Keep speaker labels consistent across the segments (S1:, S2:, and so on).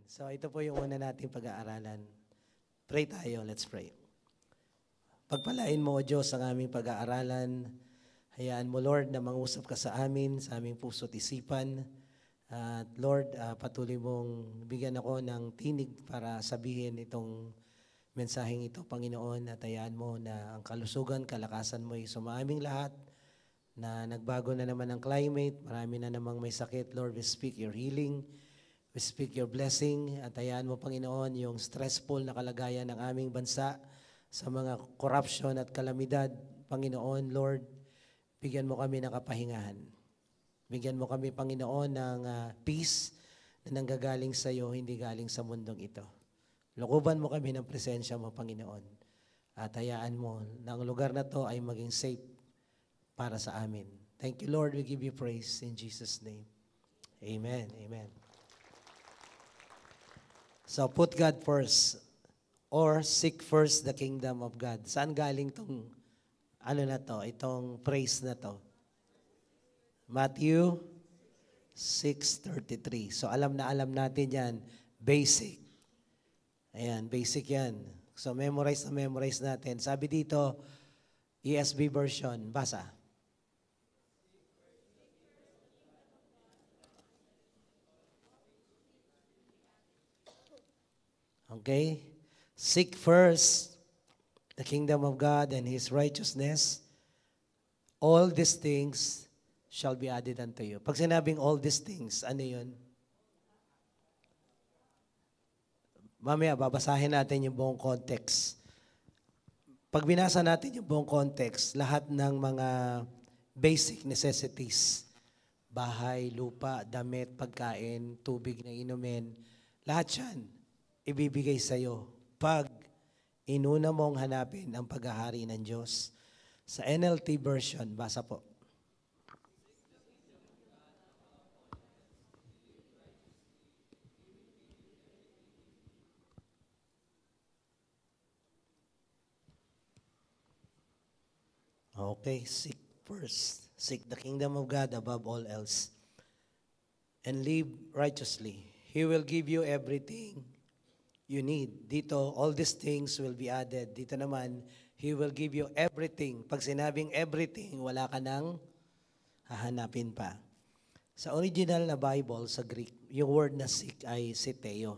S1: So ito po yung una nating pag-aaralan. Pray tayo, let's pray. Pagpalain mo, O Diyos, ang aming pag-aaralan. Hayaan mo, Lord, na mangusap ka sa amin, sa aming puso't isipan. At Lord, patuloy mong bigyan ako ng tinig para sabihin itong mensaheng ito, Panginoon, at hayaan mo na ang kalusugan, kalakasan mo ay sumaming lahat, na nagbago na naman ang climate, marami na namang may sakit. Lord, we speak your healing, we speak your blessing, at hayaan mo, Panginoon, yung stressful na kalagayan ng aming bansa sa mga corruption at kalamidad. Panginoon, Lord, bigyan mo kami ng kapahingahan. Bigyan mo kami, Panginoon, ng peace na nanggagaling sa iyo, hindi galing sa mundong ito. Lukuban mo kami ng presensya mo, Panginoon. At hayaan mo na ang lugar na to ay maging safe para sa amin. Thank you, Lord. We give you praise in Jesus' name. Amen. Amen. So, put God first or seek first the kingdom of God. Saan galing tong itong praise na to? Matthew 6:33. So, alam natin yan. Basic. Ayan, basic yan. So, memorize natin. Sabi dito, ESV version, basa. Okay? Seek first the kingdom of God and His righteousness. All these things shall be added unto you. Pag sinabing all these things, ano yun? Mamaya, babasahin natin yung buong context. Pag binasa natin yung buong context, lahat ng mga basic necessities, bahay, lupa, damit, pagkain, tubig na inumin, lahat yan, ibibigay sa iyo pag inuna mong hanapin ang paghahari ng Diyos. Sa NLT version, basa po. Okay, seek first. Seek the kingdom of God above all else. And live righteously. He will give you everything you need. Dito, all these things will be added. Dito naman, He will give you everything. Pag sinabing everything, wala ka nang hahanapin pa. Sa original na Bible, sa Greek, yung word na seek ay siteo.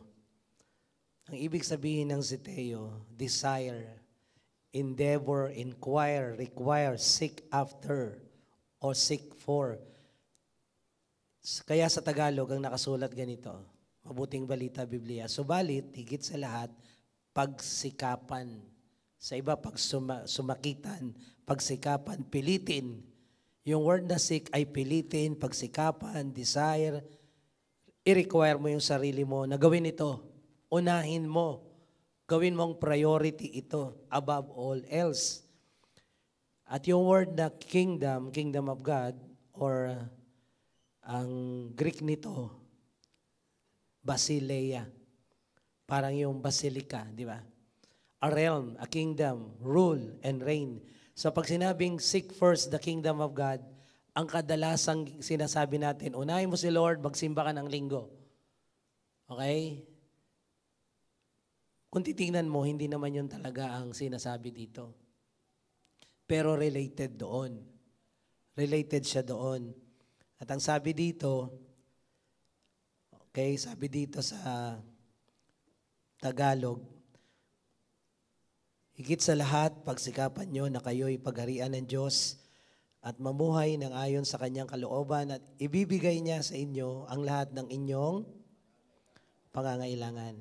S1: Ang ibig sabihin ng siteo, desire, endeavor, inquire, require, seek after, or seek for. Kaya sa Tagalog, ang nakasulat ganito, Mabuting Balita, Biblia. Subalit, higit sa lahat, pagsikapan. Sa iba, sumakitan, pagsikapan, pilitin. Yung word na seek ay pilitin, pagsikapan, desire. I-require mo yung sarili mo na gawin ito. Unahin mo. Gawin mong priority ito above all else. At yung word na kingdom, kingdom of God, or ang Greek nito, Basileia. Parang yung basilica, di ba? A realm, a kingdom, rule and reign. So pag sinabing seek first the kingdom of God, ang kadalasang sinasabi natin, unahin mo si Lord, magsimba ka ng linggo. Okay? Kung titingnan mo, hindi naman yun talaga ang sinasabi dito. Pero related doon. Related siya doon. At ang sabi dito, okay, sabi dito sa Tagalog, higit sa lahat, pagsikapan nyo na kayo'y pagharian ng Diyos at mamuhay ng ayon sa Kanyang kalooban at ibibigay niya sa inyo ang lahat ng inyong pangangailangan.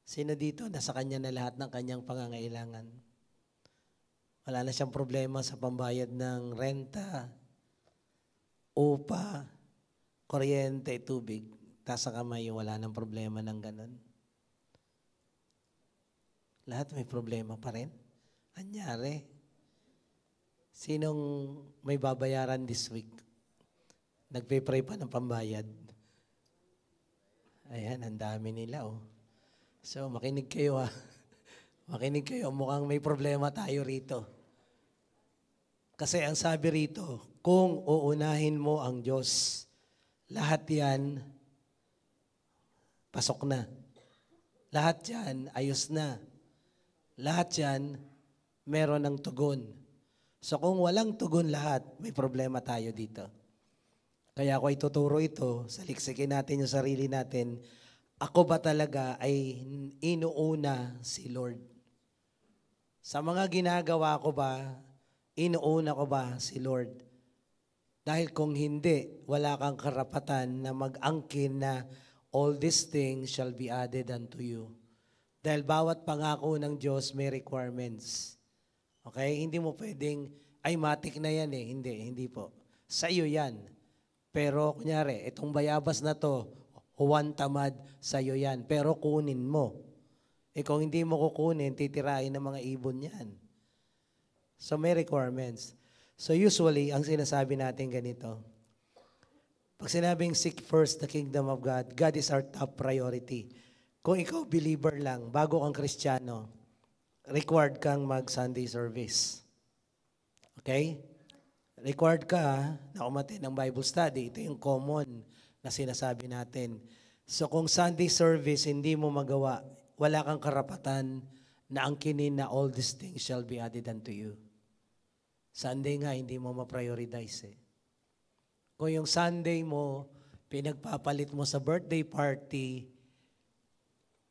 S1: Sino dito? Nasa Kanya na lahat ng Kanyang pangangailangan. Wala na siyang problema sa pambayad ng renta, upa, kuryente, tubig. Taas sa kamay, wala nang problema ng ganun. Lahat may problema pa rin. Anyari? Sinong may babayaran this week? Nagpe-pray pa ng pambayad. Ayan, ang dami nila, oh. So, makinig kayo, ha. Makinig kayo. Mukhang may problema tayo rito. Kasi ang sabi rito, kung uunahin mo ang Diyos, lahat yan pasok na. Lahat yan, ayos na. Lahat yan, meron ng tugon. So kung walang tugon lahat, may problema tayo dito. Kaya ako ituturo ito, saliksikin natin yung sarili natin. Ako ba talaga ay inuuna si Lord? Sa mga ginagawa ko ba, inuuna ko ba si Lord? Dahil kung hindi, wala kang karapatan na mag-angkin na all these things shall be added unto you. Dahil bawat pangako ng Diyos may requirements. Okay? Hindi mo pwedeng, ay matik na yan eh. Hindi po. Sa iyo yan. Pero kunyari, itong bayabas na to, huwan tamad, sa iyo yan. Pero kunin mo. Kung hindi mo kukunin, titirain ng mga ibon yan. So may requirements. So usually, ang sinasabi natin ganito, pag sinabing seek first the kingdom of God, God is our top priority. Kung ikaw believer lang, bago kang Kristiyano, required kang mag-Sunday service. Okay? Required ka na umattend ng Bible study. Ito yung common na sinasabi natin. So kung Sunday service hindi mo magawa, wala kang karapatan na angkinin na all these things shall be added unto you. Sunday nga, hindi mo ma-prioritize eh. Kung yung Sunday mo, pinagpapalit mo sa birthday party,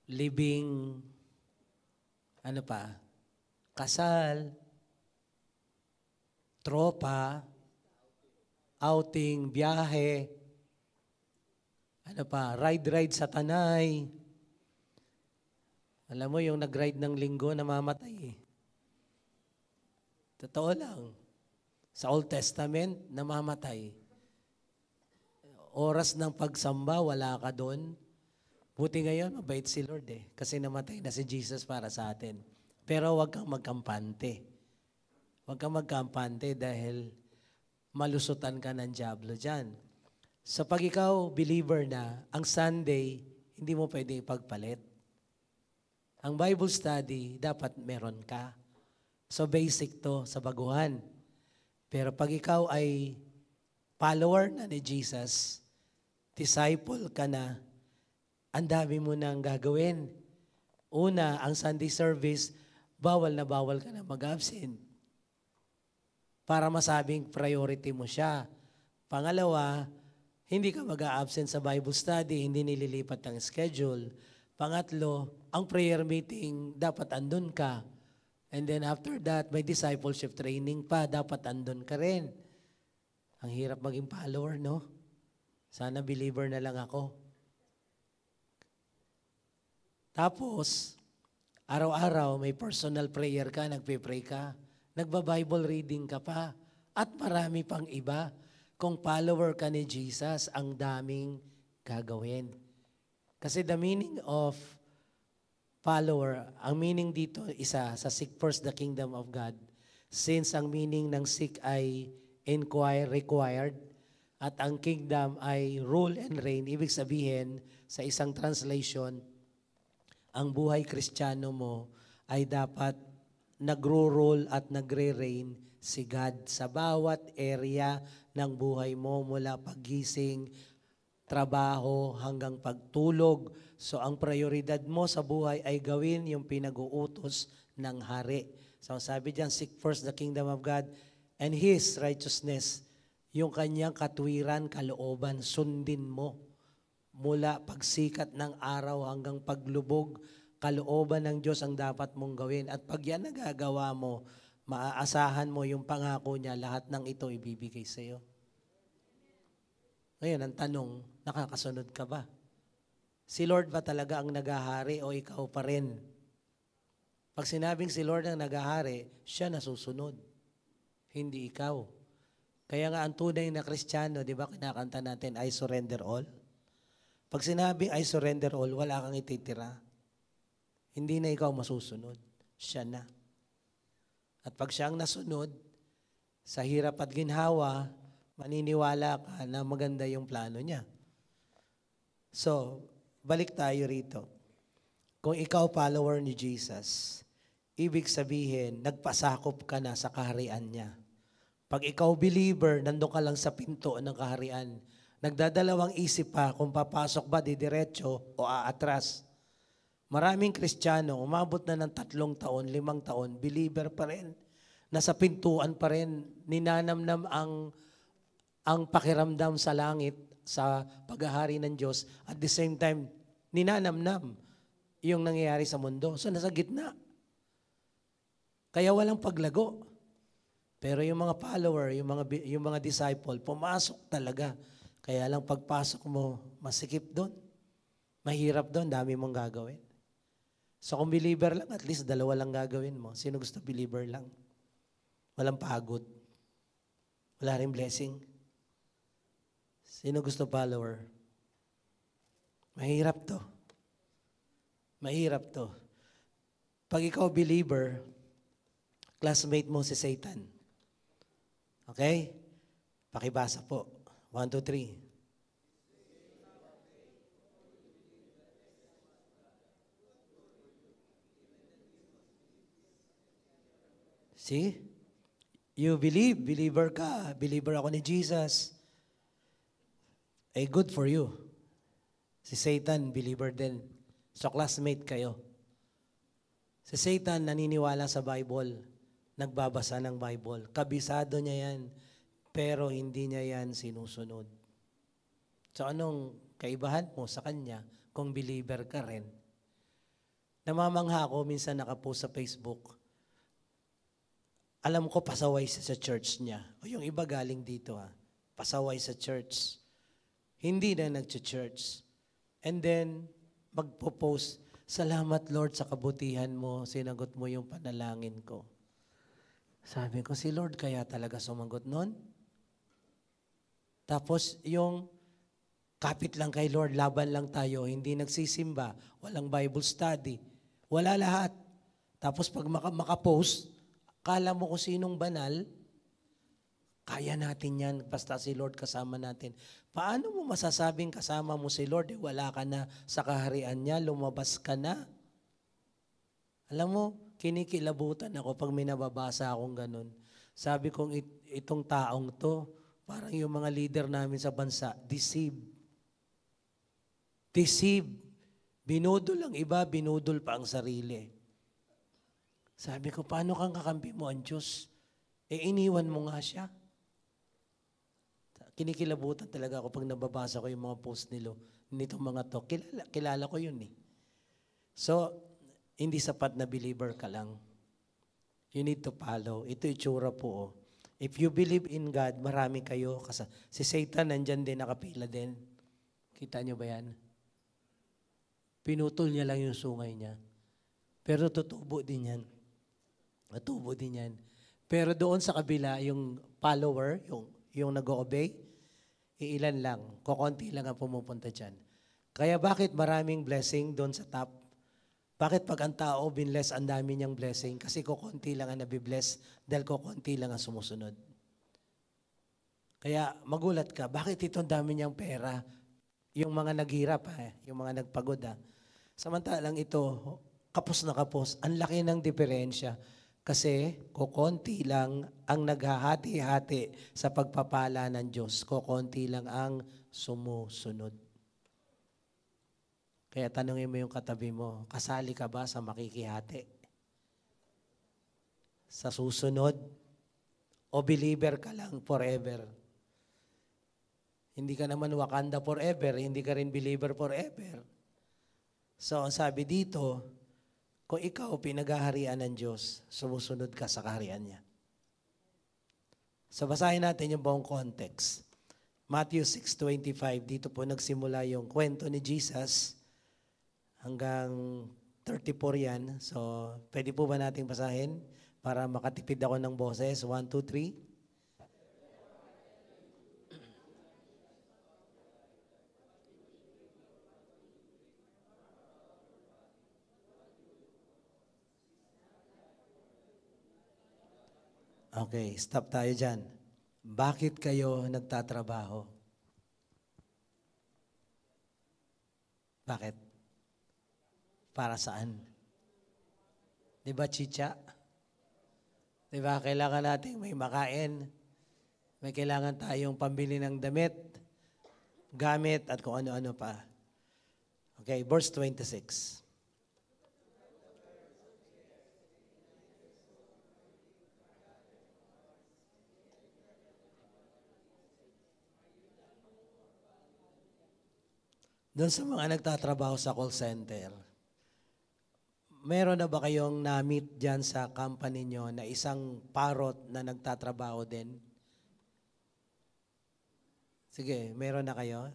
S1: living, kasal, tropa, outing, biyahe, ride sa Tanay. Alam mo, yung nag-ride ng linggo, namamatay eh. Totoo lang. Sa Old Testament, namamatay. Oras ng pagsamba, wala ka doon. Buti ngayon, mabait si Lord eh. Kasi namatay na si Jesus para sa atin. Pero huwag kang magkampante. Huwag kang magkampante dahil malusutan ka ng dyablo dyan. So pag ikaw believer na, ang Sunday, hindi mo pwede ipagpalit. Ang Bible study, dapat meron ka. So basic to sa baguhan. Pero pag ikaw ay follower na ni Jesus, disciple ka na, ang dami mo nang gagawin. Una, ang Sunday service, bawal na bawal ka na mag-absent. Para masabing priority mo siya. Pangalawa, hindi ka mag-a-absent sa Bible study, hindi nililipat ang schedule. Pangatlo, ang prayer meeting, dapat andun ka. And then after that, may discipleship training pa, dapat andun ka rin. Ang hirap maging follower, no? Sana believer na lang ako. Tapos, araw-araw may personal prayer ka, nagpe-pray ka, nagba-Bible reading ka pa, at marami pang iba. Kung follower ka ni Jesus, ang daming gagawin. Kasi the meaning of follower, ang meaning dito isa sa seek first the kingdom of God. Since ang meaning ng seek ay inquire, required, at ang kingdom ay rule and reign, ibig sabihin sa isang translation, ang buhay Kristiyano mo ay dapat nagro-rule at nagre-reign si God sa bawat area ng buhay mo mula paggising, trabaho hanggang pagtulog. So ang prioridad mo sa buhay ay gawin yung pinag-uutos ng hari. So sabi diyan, seek first the kingdom of God and His righteousness. Yung kanyang katwiran, kalooban, sundin mo. Mula pagsikat ng araw hanggang paglubog, kalooban ng Diyos ang dapat mong gawin. At pag yan nagagawa mo, maaasahan mo yung pangako niya, lahat ng ito ibibigay sa iyo. Ngayon, ang tanong, nakakasunod ka ba? Si Lord ba talaga ang nagahari o ikaw pa rin? Pag sinabing si Lord ang nagahari, siya nasusunod. Hindi ikaw. Kaya nga ang tunay na Kristiyano, di ba kinakanta natin, I surrender all? Pag sinabing I surrender all, wala kang ititira. Hindi na ikaw masusunod. Siya na. At pag siya ang nasunod, sa hirap at ginhawa, maniniwala ka na maganda yung plano niya. So, balik tayo rito. Kung ikaw follower ni Jesus, ibig sabihin, nagpasakop ka na sa kaharian niya. Pag ikaw believer, nandun ka lang sa pinto ng kaharian, Nagdadalawang isip pa kung papasok ba didiretso o aatras. Maraming Kristiyano, umabot na ng 3 taon, 5 taon, believer pa rin. Nasa pintuan pa rin, ninanamnam ang pakiramdam sa langit, sa paghahari ng Diyos. At the same time, ninanamnam yung nangyayari sa mundo. So nasa gitna. Kaya walang paglago. Pero yung mga follower, yung mga disciple, pumasok talaga. Kaya lang pagpasok mo, masikip doon. Mahirap doon, dami mong gagawin. So kung believer lang, at least 2 lang gagawin mo. Sino gusto believer lang? Walang pagod. Wala rin blessing. Sino gusto follower? Mahirap to. Mahirap to. Pag ikaw believer, classmate mo si Satan. Okay? Pakibasa po. 1, 2, 3. See? You believe, believer ka, believer ako ni Jesus. Eh, good for you. Si Satan, believer din. So, classmate kayo. Si Satan, naniniwala sa Bible. Nagbabasa ng Bible. Kabisado niya yan. Pero hindi niya yan sinusunod. So, anong kaibahan mo sa kanya kung believer ka rin? Namamangha ako, minsan nakapost sa Facebook. Alam ko, pasaway sa church niya. O yung iba galing dito pasaway sa church. Hindi na nag-church. And then, magpo-post, salamat Lord sa kabutihan mo, sinagot mo yung panalangin ko. Sabi ko, si Lord kaya talaga sumagot nun? Tapos, yung kapit lang kay Lord, laban lang tayo, hindi nagsisimba, walang Bible study, wala lahat. Tapos pag makapost, kala mo kung sinong banal, kaya natin yan, basta si Lord kasama natin. Paano mo masasabing kasama mo si Lord? Wala ka na sa kaharian niya, lumabas ka na. Alam mo, kinikilabutan ako pag may nababasa akong ganun. Sabi kong itong taong to, parang yung mga leader namin sa bansa, deceive. Deceive. Binudol ang iba, binudol pa ang sarili. Sabi ko, paano kang kakampi mo ang Diyos? Iniwan mo nga siya. Kinikilabutan talaga ako pag nababasa ko yung mga post nitong mga to. Kilala ko yun . So, hindi sapat na believer ka lang. You need to follow. Ito itsura po. If you believe in God, marami kayo. Si Satan nandyan din, nakapila din. Kita nyo ba yan? Pinutol niya lang yung sungay niya. Pero tutubo din yan. Matubo din yan. Pero doon sa kabila, yung follower, yung nag-o-obey, iilan lang. Kukunti lang ang pumupunta dyan. Kaya bakit maraming blessing doon sa top? Bakit pag ang tao binless, ang dami niyang blessing? Kasi kukunti lang ang nabibless dahil kukunti lang ang sumusunod. Kaya magulat ka, bakit itong dami niyang pera? Yung mga naghirap, yung mga nagpagod. Samantalang ito, kapos na kapos, ang laki ng diferensya. Kasi kukonti lang ang naghahati-hati sa pagpapala ng Diyos. Kukonti lang ang sumusunod. Kaya tanungin mo yung katabi mo, kasali ka ba sa makikihati? Sa susunod? O believer ka lang forever? Hindi ka naman Wakanda forever, hindi ka rin believer forever. So, ang sabi dito, kung ikaw pinaghaharian ng Diyos, sumusunod ka sa kaharian niya. So basahin natin yung buong context. Matthew 6:25, dito po nagsimula yung kwento ni Jesus hanggang 34 yan. So pwede po ba nating basahin para makatipid ako ng boses? 1, 2, 3. Okay, stop tayo dyan. Bakit kayo nagtatrabaho? Bakit? Para saan? Di ba, chicha? Di ba, kailangan natin may makain. May kailangan tayong pambili ng damit. gamit at kung ano-ano pa. Okay, verse 26. Doon sa mga nagtatrabaho sa call center, meron na ba kayong na-meet dyan sa company nyo na isang parot na nagtatrabaho din? Sige, meron na kayo?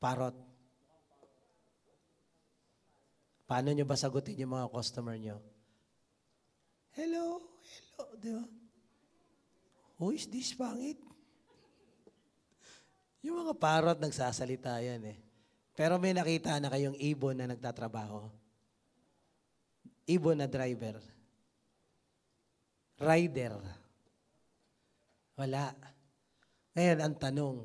S1: Parot. Paano nyo ba sagutin yung mga customer nyo? Hello, hello, di ba? Who is this pangit? Yung mga parot nagsasalita yan eh. Pero may nakita na kayong ibon na nagtatrabaho. Ibon na driver. Rider. Wala. Ngayon, ang tanong,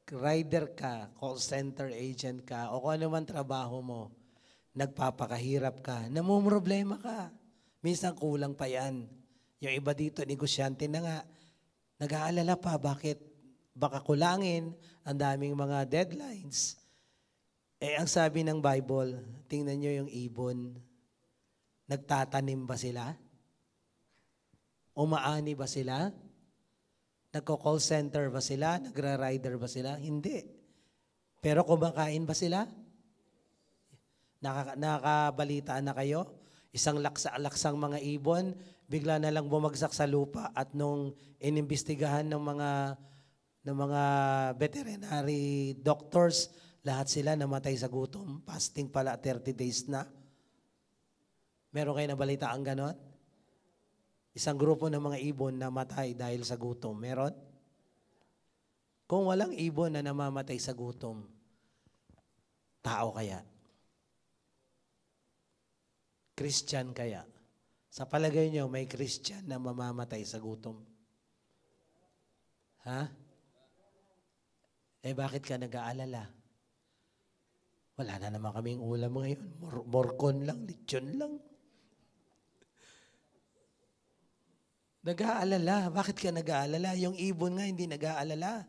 S1: rider ka, call center agent ka, o kung ano man trabaho mo, nagpapakahirap ka, namumroblema ka. Minsan kulang pa yan. Yung iba dito, negosyante na nga, nag-aalala pa, bakit? Baka kulangin, ang daming mga deadlines. Eh, ang sabi ng Bible, tingnan nyo yung ibon. Nagtatanim ba sila? Umaani ba sila? Nagko-call center ba sila? Nagra-rider ba sila? Hindi. Pero kumakain ba sila? Nakabalitaan na kayo? Isang laksa-laksang mga ibon, bigla na lang bumagsak sa lupa at nung inimbestigahan ng mga veterinary doctors, lahat sila namatay sa gutom. Fasting pala, 30 days na. Meron kayo nabalitaan ganon? Isang grupo ng mga ibon namatay dahil sa gutom. Meron? Kung walang ibon na namamatay sa gutom, tao kaya? Christian kaya? Sa palagay nyo, may Christian na mamamatay sa gutom? Ha? Eh bakit ka nag-aalala? Wala na naman kaming ulam ngayon. Morcon lang, lechon lang. Nag-aalala. Bakit ka nag-aalala? Yung ibon nga hindi nag-aalala.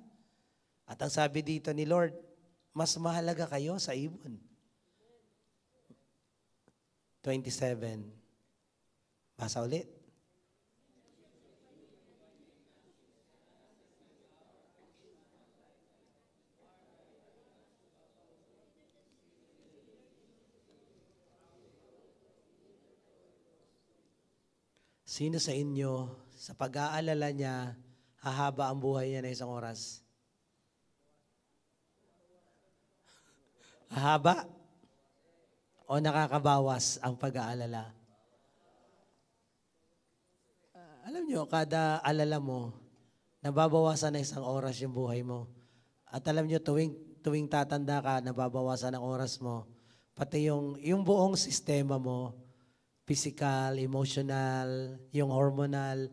S1: At ang sabi dito ni Lord, mas mahalaga kayo sa ibon. 27. Basa ulit. Sino sa inyo, sa pag-aalala niya, hahaba ang buhay niya na isang oras? Hahaba? O nakakabawas ang pag-aalala? Alam niyo, kada alala mo, nababawasan na isang oras yung buhay mo. At alam niyo, tuwing tatanda ka, nababawasan ang oras mo. Pati yung buong sistema mo, physical, emotional, yung hormonal,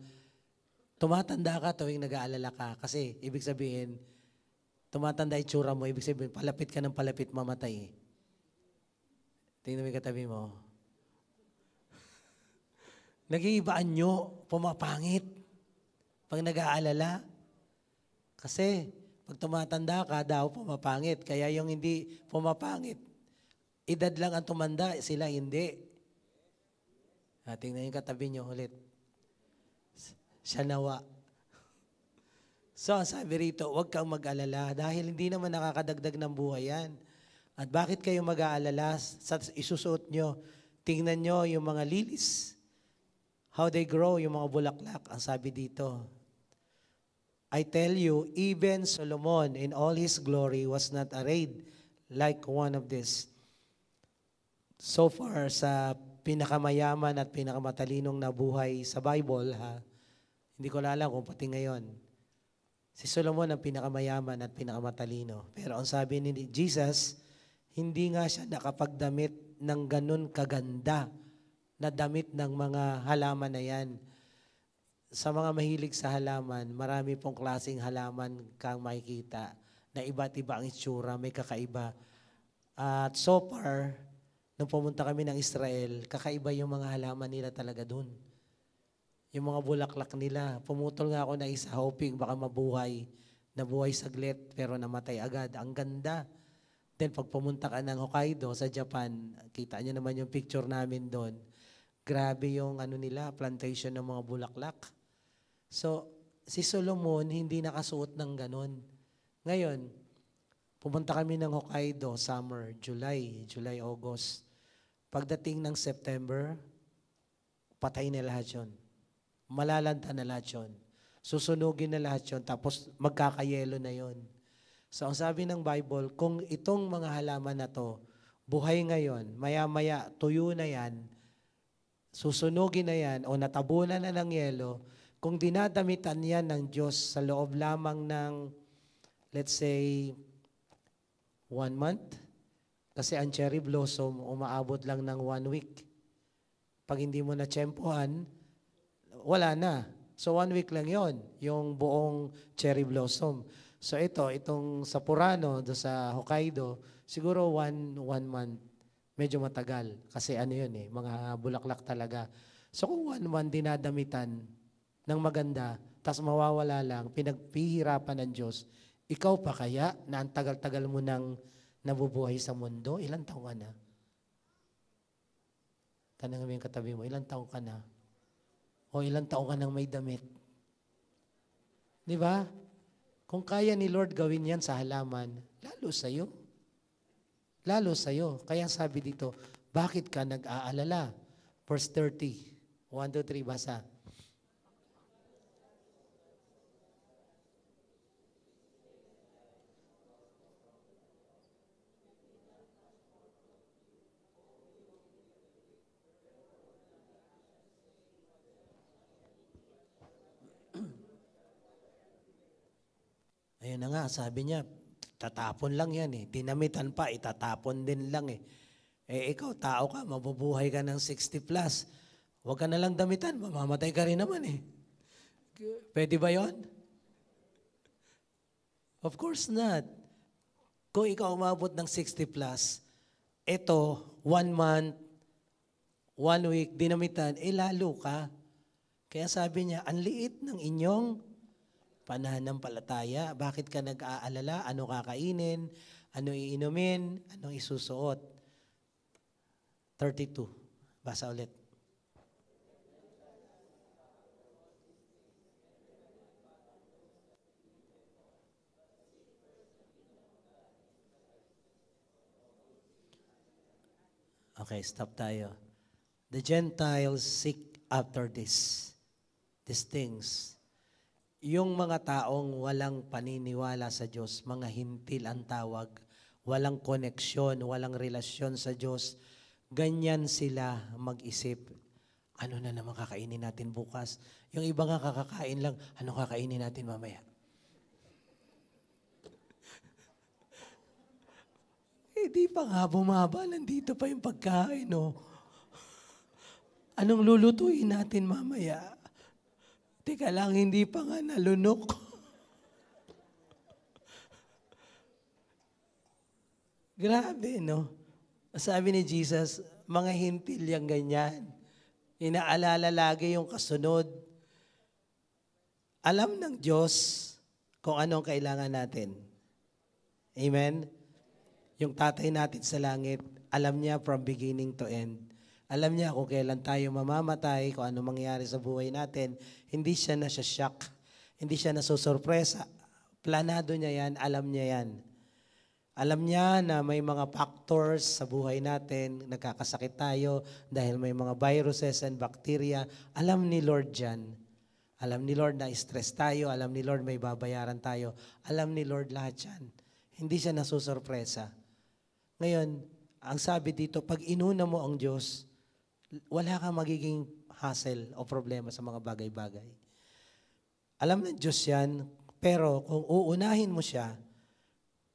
S1: tumatanda ka tuwing nag-aalala ka. Kasi, ibig sabihin, tumatanda itsura mo, ibig sabihin, palapit ka ng palapit, mamatay. Tingnan mo yung katabi mo. Nag-iibaan nyo, pumapangit. Pag nag-aalala. Kasi, pag tumatanda ka daw, pumapangit. Kaya yung hindi pumapangit, edad lang ang tumanda, sila hindi. Tingnan yung katabi nyo ulit. Siya nawa. So, ang sabi rito, huwag kang mag-alala dahil hindi naman nakakadagdag ng buhay yan. At bakit kayo mag-aalala sa isusuot nyo? Tingnan nyo yung mga lilies. How they grow, yung mga bulaklak. Ang sabi dito, I tell you, even Solomon in all his glory was not arrayed like one of this. So far, sa pinakamayaman at pinakamatalinong na buhay sa Bible, hindi ko alam kung pati ngayon, si Solomon ang pinakamayaman at pinakamatalino. Pero ang sabi ni Jesus, hindi nga siya nakapagdamit ng ganun kaganda na damit ng mga halaman na yan. Sa mga mahilig sa halaman, marami pong klaseng halaman kang makikita na iba't iba ang itsura, may kakaiba. At so far, nung pumunta kami ng Israel, kakaiba yung mga halaman nila talaga dun. Yung mga bulaklak nila. Pumutol nga ako na isa, hoping baka mabuhay. Nabuhay saglit pero namatay agad. Ang ganda. Then pag pumunta ka ng Hokkaido sa Japan, kita niyo naman yung picture namin doon. Grabe yung nila, plantation ng mga bulaklak. So, si Solomon hindi nakasuot ng ganon. Ngayon, pumunta kami ng Hokkaido, summer, July, August. Pagdating ng September, patay na lahat yun. Malalanta na lahat yun. Susunugin na lahat yun, tapos magkakayelo na yun. So ang sabi ng Bible, kung itong mga halaman na to, buhay ngayon, maya-maya, tuyo na yan, susunugin na yan, o natabunan na ng yelo, kung dinadamitan yan ng Diyos sa loob lamang ng, let's say, 1 month, kasi ang cherry blossom, umaabot lang ng 1 week. Pag hindi mo na tsempohan, wala na. So 1 week lang yon, yung buong cherry blossom. So itong sa Purano, do sa Hokkaido, siguro 1 month, medyo matagal. Kasi yun mga bulaklak talaga. So kung 1 month dinadamitan ng maganda, tas mawawala lang, pinagpihirapan ng Diyos, ikaw pa kaya na ang tagal-tagal mo nang nabubuhay sa mundo? Ilang taong ka na? Tanang mo yung katabi mo, ilang taong ka na? O ilang taong ka nang may damit? Di ba? Kung kaya ni Lord gawin yan sa halaman, lalo sa'yo. Lalo sa'yo. Kaya sabi dito, bakit ka nag-aalala? Verse 30. 1, 2, 3, basa. Ayun na nga, sabi niya, tatapon lang yan Dinamitan pa, itatapon din lang ikaw, tao ka, mabubuhay ka ng 60 plus. Huwag ka na lang damitan, mamamatay ka rin naman Pwede ba yon? Of course not. Kung ikaw umabot ng 60 plus, ito, 1 month, 1 week, dinamitan, lalo ka. Kaya sabi niya, ang liit ng inyong pananampalataya. Bakit ka nag-aalala? Ano kakainin? Ano iinumin? Ano isusuot? 32. Basa ulit. Okay, stop tayo. The Gentiles seek after these things. Yung mga taong walang paniniwala sa Diyos, mga hintil ang tawag, walang koneksyon, walang relasyon sa Diyos, ganyan sila mag-isip. Ano na naman kakainin natin bukas? Yung iba nga kakakain lang, ano kakainin natin mamaya? Di pa nga bumaba, nandito pa yung pagkain, Anong lulutuin natin mamaya? Teka lang, hindi pa nga nalunok. Grabe, Sabi ni Jesus, mga hintil yung ganyan. Inaalala lagi yung kasunod. Alam ng Diyos kung anong kailangan natin. Amen? Yung tatay natin sa langit, alam niya from beginning to end. Alam niya kung kailan tayo mamamatay, kung ano mangyayari sa buhay natin. Hindi siya shock. Hindi siya nasusurpresa. Planado niya yan, alam niya yan. Alam niya na may mga factors sa buhay natin, nagkakasakit tayo dahil may mga viruses and bacteria. Alam ni Lord yan. Alam ni Lord na stress tayo, alam ni Lord may babayaran tayo. Alam ni Lord lahat yan. Hindi siya nasusurpresa. Ngayon, ang sabi dito, pag inuna mo ang Diyos, wala kang magiging hassle o problema sa mga bagay-bagay. Alam ng Diyos yan, pero kung uunahin mo siya,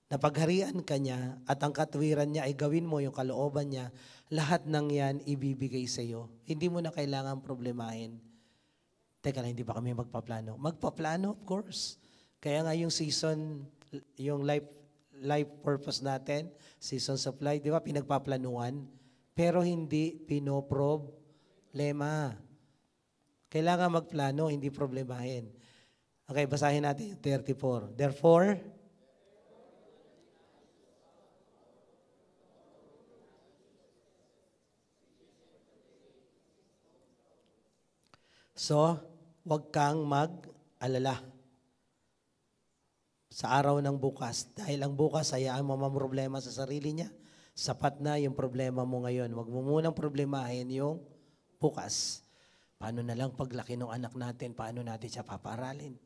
S1: na pagharian ka niya at ang katwiran niya ay gawin mo yung kalooban niya, lahat ng yan ibibigay sa iyo. Hindi mo na kailangan problemahin. Teka lang, hindi ba kami magpaplano? Magpaplano, of course. Kaya nga yung season, yung life purpose natin, season supply, di ba, pinagpaplanuan, pero hindi pinoproblema. Kailangan magplano, hindi problemahin. Okay, basahin natin yung 34. Therefore, so, huwag kang mag-alala sa araw ng bukas. Dahil ang bukas, hayaan mo problema sa sarili niya. Sapat na yung problema mo ngayon. Huwag mo munang problemahin yung bukas. Paano na lang paglaki ng anak natin, paano natin siya papaaralin?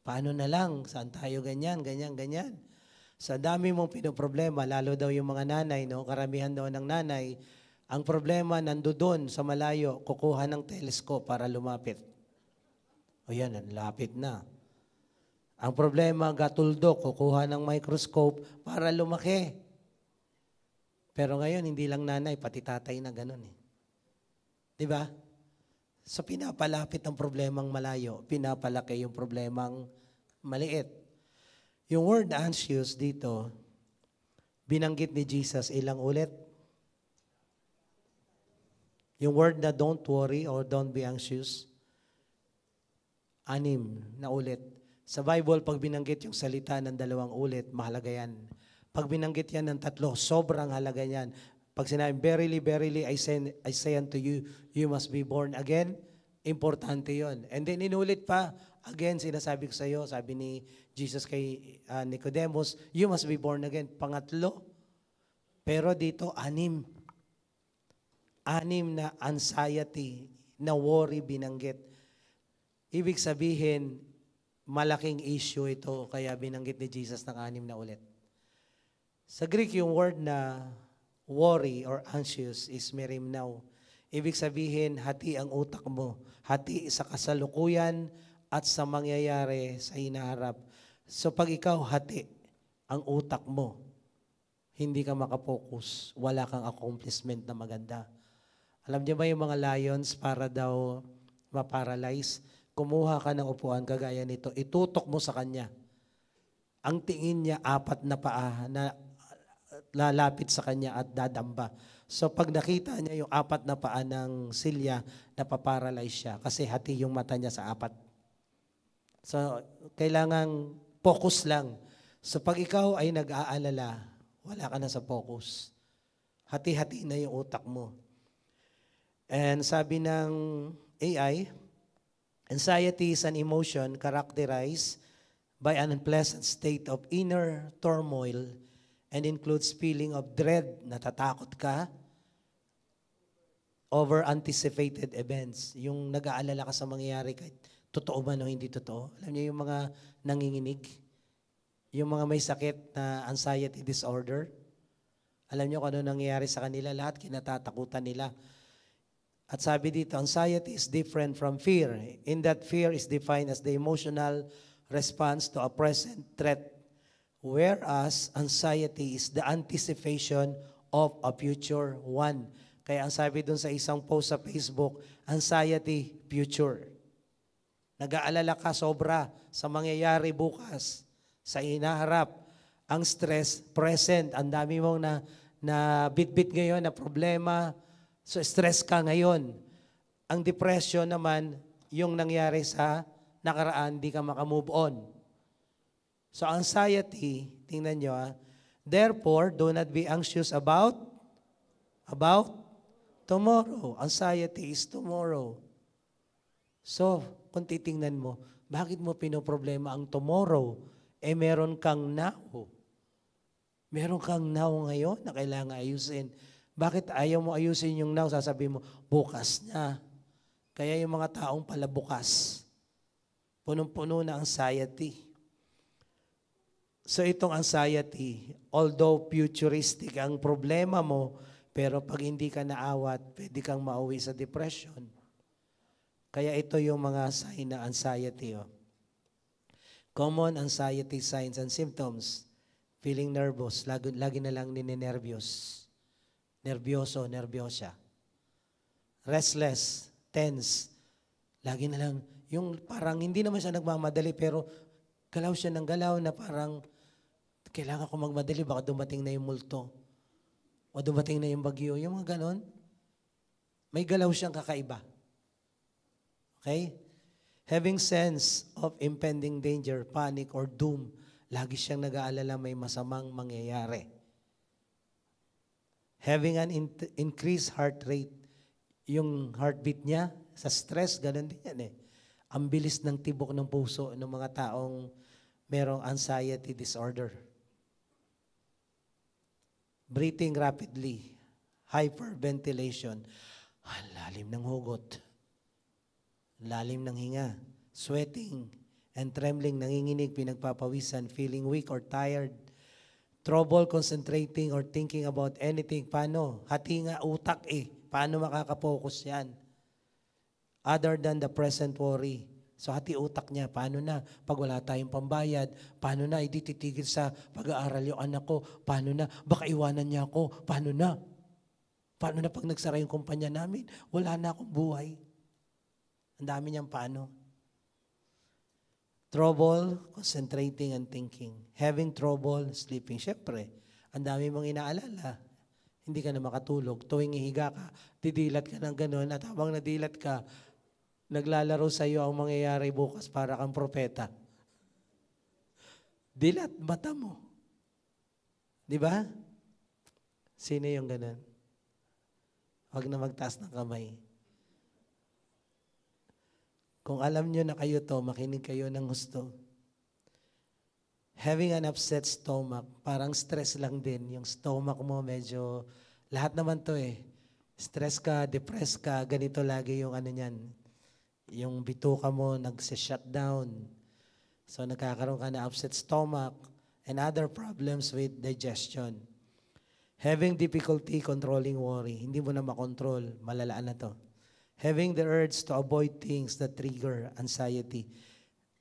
S1: Paano na lang, saan tayo ganyan, ganyan. Sa dami mong pinoproblema, lalo daw yung mga nanay, no? Karamihan daw ng nanay, ang problema nandoon sa malayo, kukuha ng telescope para lumapit. O yan, lapit na. Ang problema, gatuldok, kukuha ng microscope para lumaki. Pero ngayon, hindi lang nanay, pati tatay na ganun eh. Diba? So pinapalapit ang problemang malayo, pinapalaki yung problemang maliit. Yung word anxious dito, binanggit ni Jesus ilang ulit? Yung word na don't worry or don't be anxious, 6 na ulit. Sa Bible, pag binanggit yung salita ng 2 ulit, mahalaga yan. Pag binanggit yan ng 3, sobrang halaga yan. Pag sinabi, verily, verily, I say unto you, you must be born again, importante yon. And then inulit pa, again, sinasabi ko sa iyo, sabi ni Jesus kay Nicodemus, you must be born again. Pangatlo, pero dito, 6 na anxiety, na worry binanggit. Ibig sabihin, malaking issue ito, kaya binanggit ni Jesus ng 6 na ulit. Sa Greek, yung word na worry or anxious is merimnao. Ibig sabihin, hati ang utak mo. Hati sa kasalukuyan at sa mangyayari sa hinaharap. So pag ikaw hati ang utak mo, hindi ka makapokus, wala kang accomplishment na maganda. Alam niyo ba yung mga lions para daw maparalyze? Kumuha ka ng upuan kagaya nito, itutok mo sa kanya. Ang tingin niya 4 na paa na lalapit sa kanya at dadamba. So pag nakita niya yung 4 na paa ng silya, napaparalyze siya kasi hati yung mata niya sa 4. So kailangan focus lang. So pag ikaw ay nag-aalala, wala ka na sa focus. Hati-hati na yung utak mo. And sabi ng AI, anxiety is an emotion characterized by an unpleasant state of inner turmoil and includes feeling of dread, natatakot ka, over anticipated events. Yung nag-aalala ka sa mangyayari kahit totoo man o hindi totoo. Alam niyo yung mga nanginginig, yung mga may sakit na anxiety disorder. Alam niyo kung ano nangyayari sa kanila, lahat kinatatakutan nila. At sabi dito, anxiety is different from fear. In that fear is defined as the emotional response to a present threat, whereas anxiety is the anticipation of a future one. Kaya ang sabi dun sa isang post sa Facebook, anxiety, future. Nag-aalala ka sobra sa mangyayari bukas, sa inaharap. Ang stress, present. Ang dami mong na bit-bit ngayon na problema. So stress ka ngayon. Ang depression naman, yung nangyari sa nakaraan, di ka makamove on. So anxiety, tingnan nyo therefore, do not be anxious about tomorrow. Anxiety is tomorrow. So, kung titingnan mo, bakit mo pinoproblema ang tomorrow? Meron kang now. Meron kang now ngayon na kailangan ayusin. Bakit ayaw mo ayusin yung now? Sasabihin mo, bukas na. Kaya yung mga taong pala bukas, punong-puno na anxiety. So itong anxiety, although futuristic ang problema mo, pero pag hindi ka naawat, pwede kang mauwi sa depression. Kaya ito yung mga sign na anxiety. Common anxiety signs and symptoms. Feeling nervous, lagi na lang ninenervyos. Nervyoso, nervyosya. Restless, tense. Lagi na lang, yung parang hindi naman siya nagmamadali, pero galaw siya ng galaw na parang kailangan ko magmadali, baka dumating na yung multo. O dumating na yung bagyo. Yung mga ganon, may galaw siyang kakaiba. Okay? Having sense of impending danger, panic, or doom, lagi siyang nag-aalala may masamang mangyayari. Having an increased heart rate, yung heartbeat niya, sa stress, ganun din yan eh. Ang bilis ng tibok ng puso ng mga taong merong anxiety disorder. Breathing rapidly, hyperventilation, lalim ng hugot, lalim ng hinga, sweating and trembling, nanginginig, pinagpapawisan, feeling weak or tired, trouble concentrating or thinking about anything. Paano? Hati nga utak eh. Paano makakapokus yan? Other than the present worry. So hati utak niya, paano na pag wala tayong pambayad? Paano na hindi titigil sa pag-aaral yung anak ko? Paano na? Baka iwanan niya ako? Paano na? Paano na pag nagsara yung kumpanya namin? Wala na akong buhay. Ang dami niyang paano. Trouble concentrating and thinking. Having trouble sleeping. Siyempre, ang dami mong inaalala. Hindi ka na makatulog. Tuwing ihiga ka, didilat ka ng ganun at habang nadilat ka, naglalaro sa iyo ang mangyayari bukas para kang propeta. Dilat, mata mo. Di ba? Sino yung ganun? Huwag na magtaas ng kamay. Kung alam nyo na kayo to, makinig kayo ng gusto. Having an upset stomach, parang stress lang din. Yung stomach mo medyo, lahat naman to eh. Stress ka, depressed ka, ganito lagi yung ano niyan. Yung bituka mo nagse-shutdown. So nagkakaroon ka na upset stomach and other problems with digestion. Having difficulty controlling worry. Hindi mo na makontrol. Malalaan na to. Having the urge to avoid things that trigger anxiety.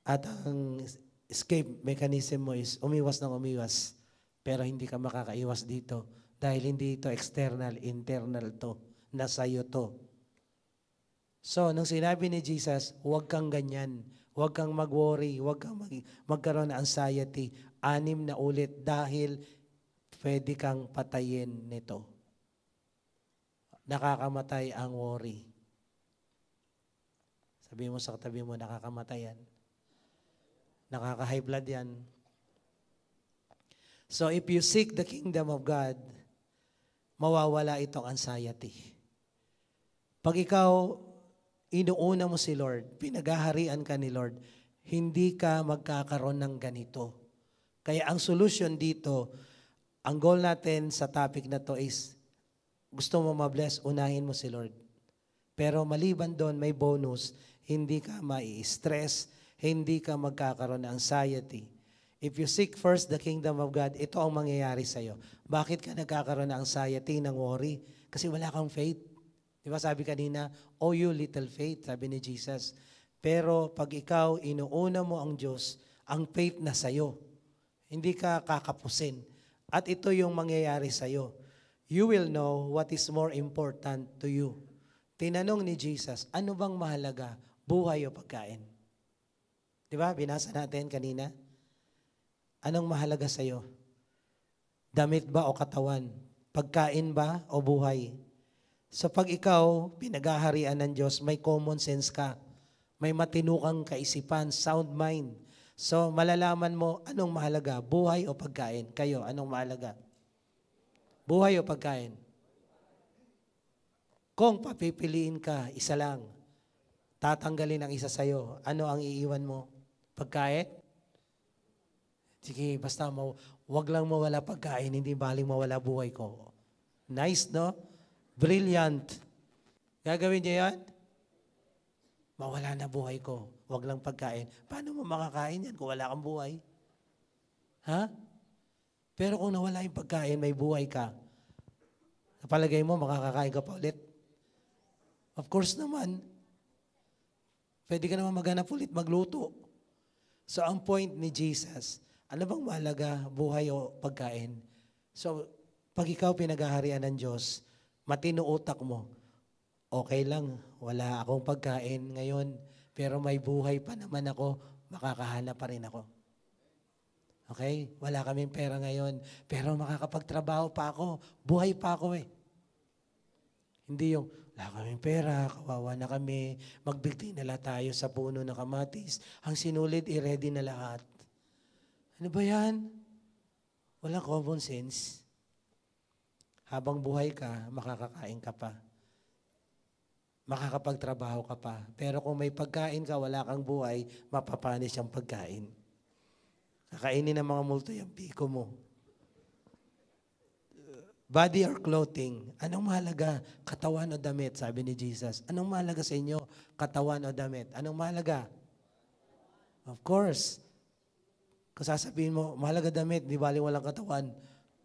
S1: At ang escape mechanism mo is umiwas ng umiwas. Pero hindi ka makakaiwas dito. Dahil hindi ito external, internal to. Nasa iyo to. So, nung sinabi ni Jesus, huwag kang ganyan. Huwag kang mag-worry. Huwag kang magkaroon ng anxiety. 6 na ulit dahil pwede kang patayin nito. Nakakamatay ang worry. Sabi mo sa katabi mo, nakakamatay yan. Nakaka-high blood yan. So, if you seek the kingdom of God, mawawala itong anxiety. Pag ikaw inuuna mo si Lord, pinaghaharian ka ni Lord, hindi ka magkakaroon ng ganito. Kaya ang solution dito, ang goal natin sa topic na to is, gusto mo ma-bless, unahin mo si Lord. Pero maliban doon, may bonus, hindi ka mai-stress, hindi ka magkakaroon ng anxiety. If you seek first the kingdom of God, ito ang mangyayari sa'yo. Bakit ka nagkakaroon ng anxiety, ng worry? Kasi wala kang faith. Di ba sabi kanina, oh you little faith, sabi ni Jesus. Pero pag ikaw inuuna mo ang Diyos, ang faith na sa'yo. Hindi ka kakapusin. At ito yung mangyayari sa'yo. You will know what is more important to you. Tinanong ni Jesus, ano bang mahalaga? Buhay o pagkain? Di ba? Binasa natin kanina. Anong mahalaga sa'yo? Damit ba o katawan? Pagkain ba o buhay? So pag ikaw, pinaghaharian ng Diyos, may common sense ka. May matinukang kaisipan, sound mind. So malalaman mo, anong mahalaga? Buhay o pagkain? Kayo, anong mahalaga? Buhay o pagkain? Kung papipiliin ka, isa lang. Tatanggalin ang isa sa'yo. Ano ang iiwan mo? Pagkain? Sige, basta wag lang mawala pagkain, hindi baling mawala buhay ko. Nice, no? Brilliant. Gagawin niyo yan? Mawala na buhay ko. Wag lang pagkain. Paano mo makakain yan kung wala kang buhay? Ha? Pero kung nawala yung pagkain, may buhay ka. Sa palagay mo, makakakain ka pa ulit? Of course naman. Pwede ka naman maghanap ulit, magluto. So ang point ni Jesus, ano bang mahalaga, buhay o pagkain? So pag ikaw pinaghaharian ng Diyos, matino utak mo, okay lang, wala akong pagkain ngayon, pero may buhay pa naman ako, makakahanap pa rin ako. Okay? Wala kaming pera ngayon, pero makakapagtrabaho pa ako, buhay pa ako eh. Hindi yung, wala kaming pera, kawawa na kami, magbigti na lang tayo sa puno ng kamatis. Ang sinulid, i-ready na lahat. Ano ba yan? Walang common sense. Habang buhay ka, makakakain ka pa. Makakapagtrabaho ka pa. Pero kung may pagkain ka, wala kang buhay, mapapanis ang pagkain. Kakainin ng mga multo yung piko mo. Body or clothing, anong mahalaga? Katawan o damit, sabi ni Jesus. Anong mahalaga sa inyo? Katawan o damit? Anong mahalaga? Of course. Kung sasabihin mo, mahalaga damit, di bali walang katawan.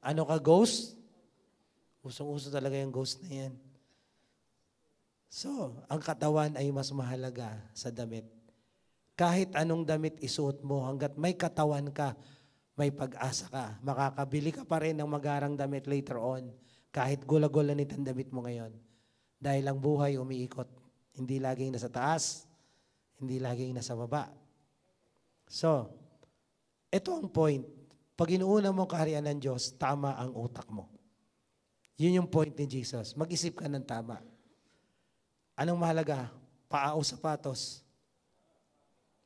S1: Ano ka, ghost? Usong-uso talaga yung ghost na yan. So, ang katawan ay mas mahalaga sa damit. Kahit anong damit isuot mo, hanggat may katawan ka, may pag-asa ka. Makakabili ka pa rin ng magarang damit later on. Kahit gula-gulanit ang damit mo ngayon. Dahil ang buhay umiikot. Hindi laging nasa taas. Hindi laging nasa baba. So, ito ang point. Pag inuuna mo kaharian ng Diyos, tama ang utak mo. Yun yung point ni Jesus. Mag-isip ka ng tama. Anong mahalaga? Paa o sapatos?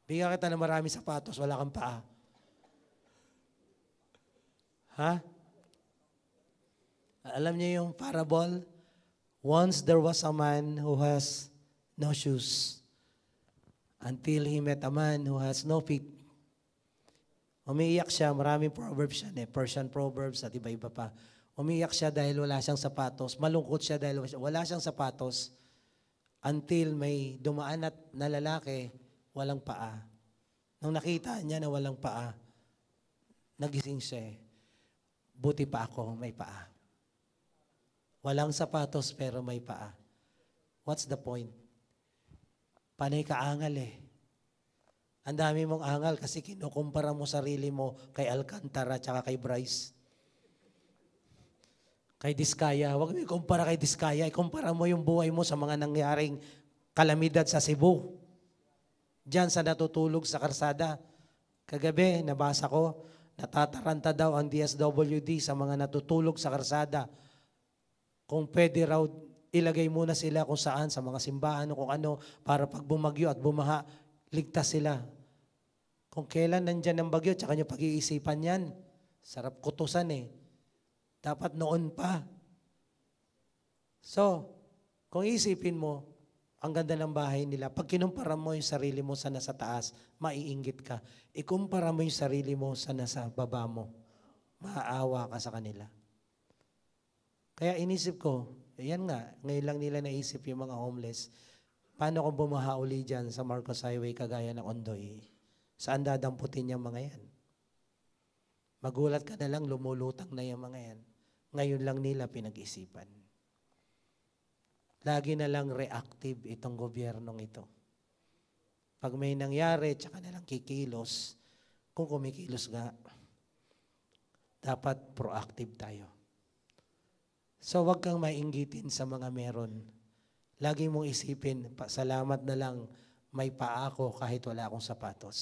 S1: Bigyan kita ng marami sapatos, wala kang paa. Ha? Alam niyo yung parable? Once there was a man who has no shoes until he met a man who has no feet. Umiiyak siya, maraming proverbs siya, Persian proverbs at iba-iba pa. Umiiyak siya dahil wala siyang sapatos. Malungkot siya dahil wala siyang sapatos until may dumaan na lalaki, walang paa. Nung nakita niya na walang paa, nagising siya. Buti pa ako, may paa. Walang sapatos pero may paa. What's the point? Panay ka angal Ang dami mong angal kasi kinukumpara mo sarili mo kay Alcantara at kay Bryce. Kay Diskaya. Huwag mo ikumpara kay Diskaya. Ikumpara mo yung buhay mo sa mga nangyaring kalamidad sa Cebu. Diyan sa natutulog sa karsada. Kagabi, nabasa ko, natataranta daw ang DSWD sa mga natutulog sa karsada. Kung pwede raw, ilagay muna sila kung saan, sa mga simbahan o kung ano, para pag bumagyo at bumaha, ligtas sila. Kung kailan nandyan ang bagyo, tsaka nyo pag-iisipan yan. Sarap kutusan Dapat noon pa. So, kung isipin mo, ang ganda ng bahay nila, pag kinumpara mo yung sarili mo sa nasa taas, maiinggit ka. Ikumpara mo yung sarili mo sa nasa baba mo. Maaawa ka sa kanila. Kaya inisip ko, yan nga, ngayon lang nila naisip yung mga homeless. Paano kung bumaha uli dyan sa Marcos Highway kagaya ng Ondoy? Saan dadamputin yung mga yan? Magulat ka na lang, lumulutang na yung mga yan. Ngayon lang nila pinag-isipan. Lagi na lang reactive itong gobyernong ito. Pag may nangyari, tsaka na lang kikilos. Kung kumikilos nga, dapat proactive tayo. So wag kang mainggitin sa mga meron. Lagi mong isipin, salamat na lang may paa ako kahit wala akong sapatos.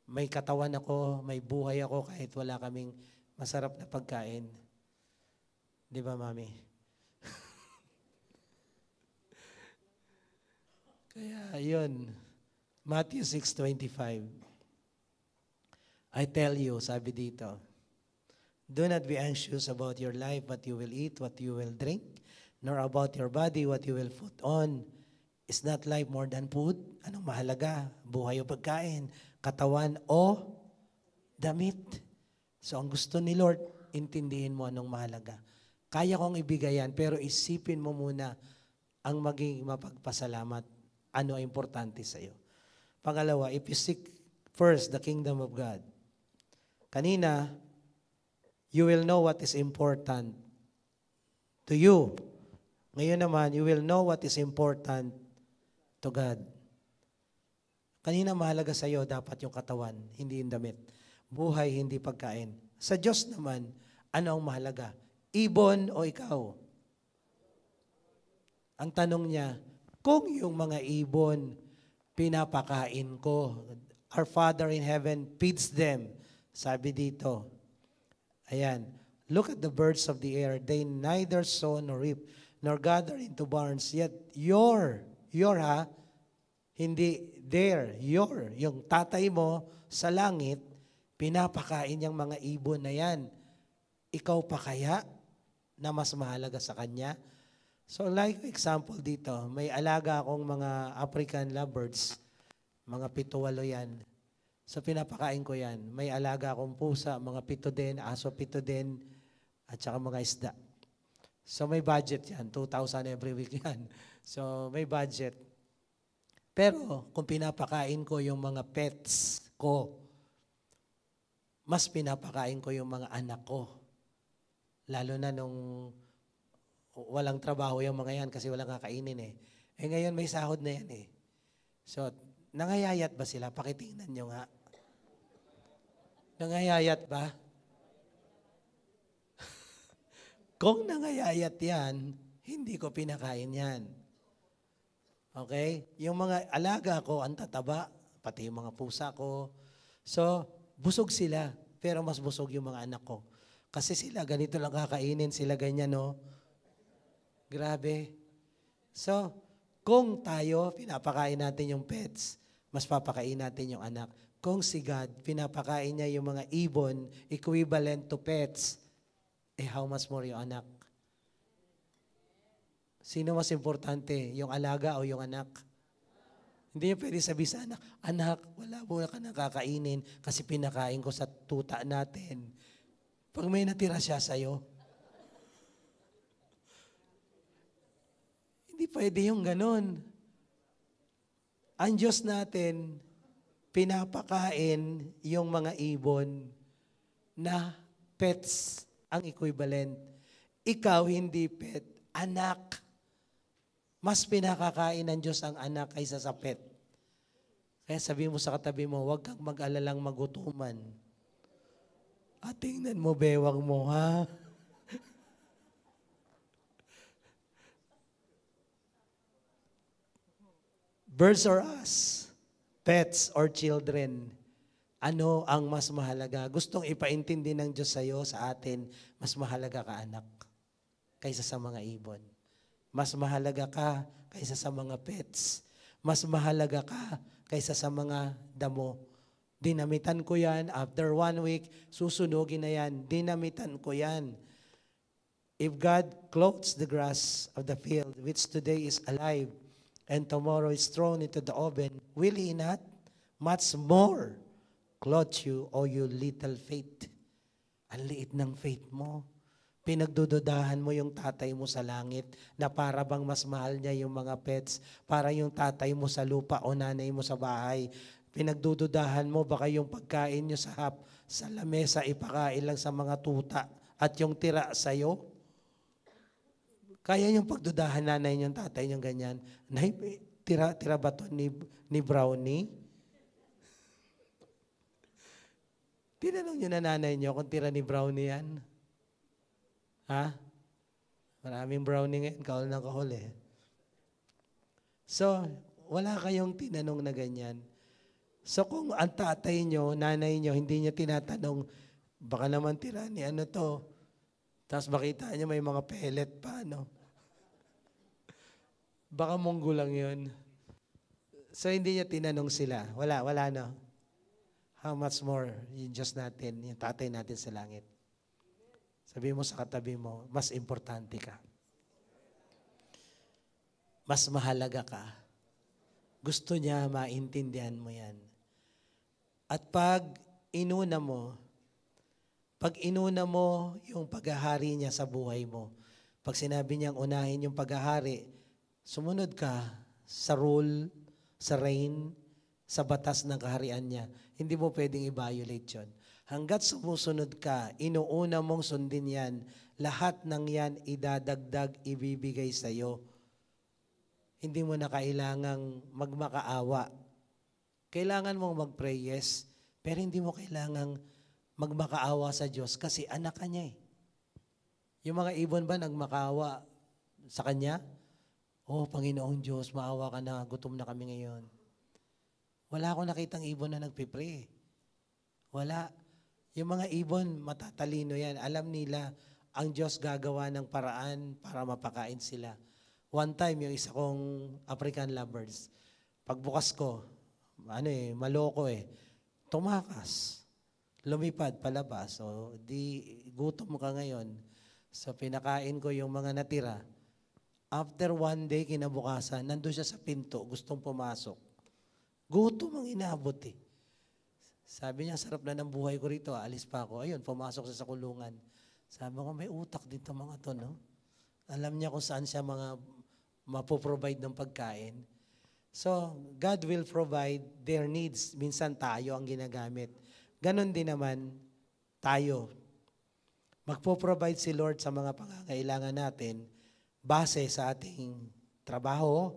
S1: May katawan ako, may buhay ako kahit wala kaming masarap na pagkain. Di ba, Mami? Kaya yun, Matthew 6:25. I tell you, sabi dito, do not be anxious about your life, what you will eat, what you will drink, nor about your body, what you will put on. Is not life more than food? Anong mahalaga? Buhay o pagkain? Katawan o damit? So ang gusto ni Lord, intindihin mo anong mahalaga. Kaya kong ibigay yan, pero isipin mo muna ang maging mapagpasalamat. Ano ay importante sa iyo. Pangalawa, if you seek first the kingdom of God. Kanina, you will know what is important to you. Ngayon naman, you will know what is important to God. Kanina mahalaga sa iyo dapat yung katawan, hindi yung damit. Buhay, hindi pagkain. Sa Diyos naman, ano ang mahalaga? Ibon o ikaw? Ang tanong niya, kung yung mga ibon pinapakain ko, our Father in heaven feeds them. Sabi dito, ayan, look at the birds of the air. They neither sow nor reap, nor gather into barns, yet your ha, hindi their, yung tatay mo sa langit, pinapakain yung mga ibon na yan. Ikaw pa kaya na mas mahalaga sa kanya? So like example dito, may alaga akong mga African lovebirds, mga 7-8 yan. So pinapakain ko yan. May alaga akong pusa, mga 7 din, aso 7 din, at saka mga isda. So may budget yan, 2,000 every week yan. So may budget. Pero kung pinapakain ko yung mga pets ko, mas pinapakain ko yung mga anak ko. Lalo na nung walang trabaho yung mga yan kasi walang kakainin eh. Eh ngayon may sahod na yan eh. So, nangayayat ba sila? Pakitingnan nyo nga. Nangayayat ba? Kung nangayayat yan, hindi ko pinakain yan. Okay? Yung mga alaga ko, ang tataba, pati yung mga pusa ko. So, busog sila, pero mas busog yung mga anak ko. Kasi sila, ganito lang kakainin, sila ganyan, no? Grabe. So, kung tayo, pinapakain natin yung pets, mas papakain natin yung anak. Kung si God, pinapakain niya yung mga ibon, equivalent to pets, how much more yung anak? Sino mas importante, yung alaga o yung anak? Hindi niya pwede sabihin sa anak, anak, wala mo na ka nakakainin kasi pinakain ko sa tuta natin. Pag may natira siya sa'yo, hindi pwede yung ganun. Ang Diyos natin, pinapakain yung mga ibon na pets ang equivalent. Ikaw hindi pet, anak. Mas pinakakain ng Diyos ang anak kaysa sa pet. Kaya sabi mo sa katabi mo, huwag kang mag-alalang magutuman. At tingnan mo, bewang mo, ha? Birds or us, pets or children, ano ang mas mahalaga? Gustong ipaintindi ng Diyos sa'yo, sa atin, mas mahalaga ka anak kaysa sa mga ibon. Mas mahalaga ka kaysa sa mga pets. Mas mahalaga ka kaysa sa mga damo. Dinamitan ko yan, after 1 week, susunugin na yan. Dinamitan ko yan. If God clothes the grass of the field, which today is alive, and tomorrow is thrown into the oven, will He not much more clothe you, O you little faith? Ang liit ng faith mo. Pinagdududahan mo yung tatay mo sa langit na para bang mas mahal niya yung mga pets, para yung tatay mo sa lupa o nanay mo sa bahay. Pinagdududahan mo baka yung pagkain nyo sa lamesa ipakain lang sa mga tuta at yung tira sa'yo. Kaya yung pagdudahan nanay niyo, tatay niyo ganyan, tira ba to ni Brownie? Tinanong niyo na nanay niyo kung tira ni Brownie yan? Ha? Maraming Brownie ngayon, kahol ng kahol eh. So, wala kayong tinanong na ganyan. So kung ang tatay niyo, nanay niyo, hindi niya tinatanong, baka naman tira ni ano to, tapos makita niya may mga pellet pa, no? Baka munggo lang yun. So hindi niya tinanong sila. Wala, no? How much more yung Diyos natin, yung tatay natin sa langit. Sabi mo sa katabi mo, mas importante ka. Mas mahalaga ka. Gusto niya maintindihan mo yan. At pag inuna mo yung paghahari niya sa buhay mo, pag sinabi niyang unahin yung paghahari, sumunod ka sa rule, sa reign, sa batas ng kaharian niya. Hindi mo pwedeng i-violate yun. Hanggat sumusunod ka, inuuna mong sundin yan, lahat ng yan idadagdag, ibibigay sa'yo. Hindi mo na kailangang magmakaawa. Kailangan mong mag-pray, yes, pero hindi mo kailangang magmakaawa sa Diyos kasi anak ka niya eh. Yung mga ibon ba nagmakaawa sa Kanya? Oh, Panginoong Diyos, maawa ka na, gutom na kami ngayon. Wala akong nakitang ibon na nagpipray. Wala. Yung mga ibon, matatalino yan. Alam nila, ang Diyos gagawa ng paraan para mapakain sila. One time, yung isa kong African lovebirds, pagbukas ko, maloko tumakas, lumipad palabas. So, gutom ka ngayon. So, pinakain ko yung mga natira. After one day, kinabukasan, nandun siya sa pinto, gustong pumasok. Gutom ang inabot Sabi niya, sarap na ng buhay ko rito, alis pa ako. Ayun, pumasok siya sa kulungan. Sabi ko, may utak dito mga to, no? Alam niya kung saan siya mapoprovide ng pagkain. So, God will provide their needs. Minsan tayo ang ginagamit. Ganon din naman tayo. Magpo-provide si Lord sa mga pangangailangan natin base sa ating trabaho,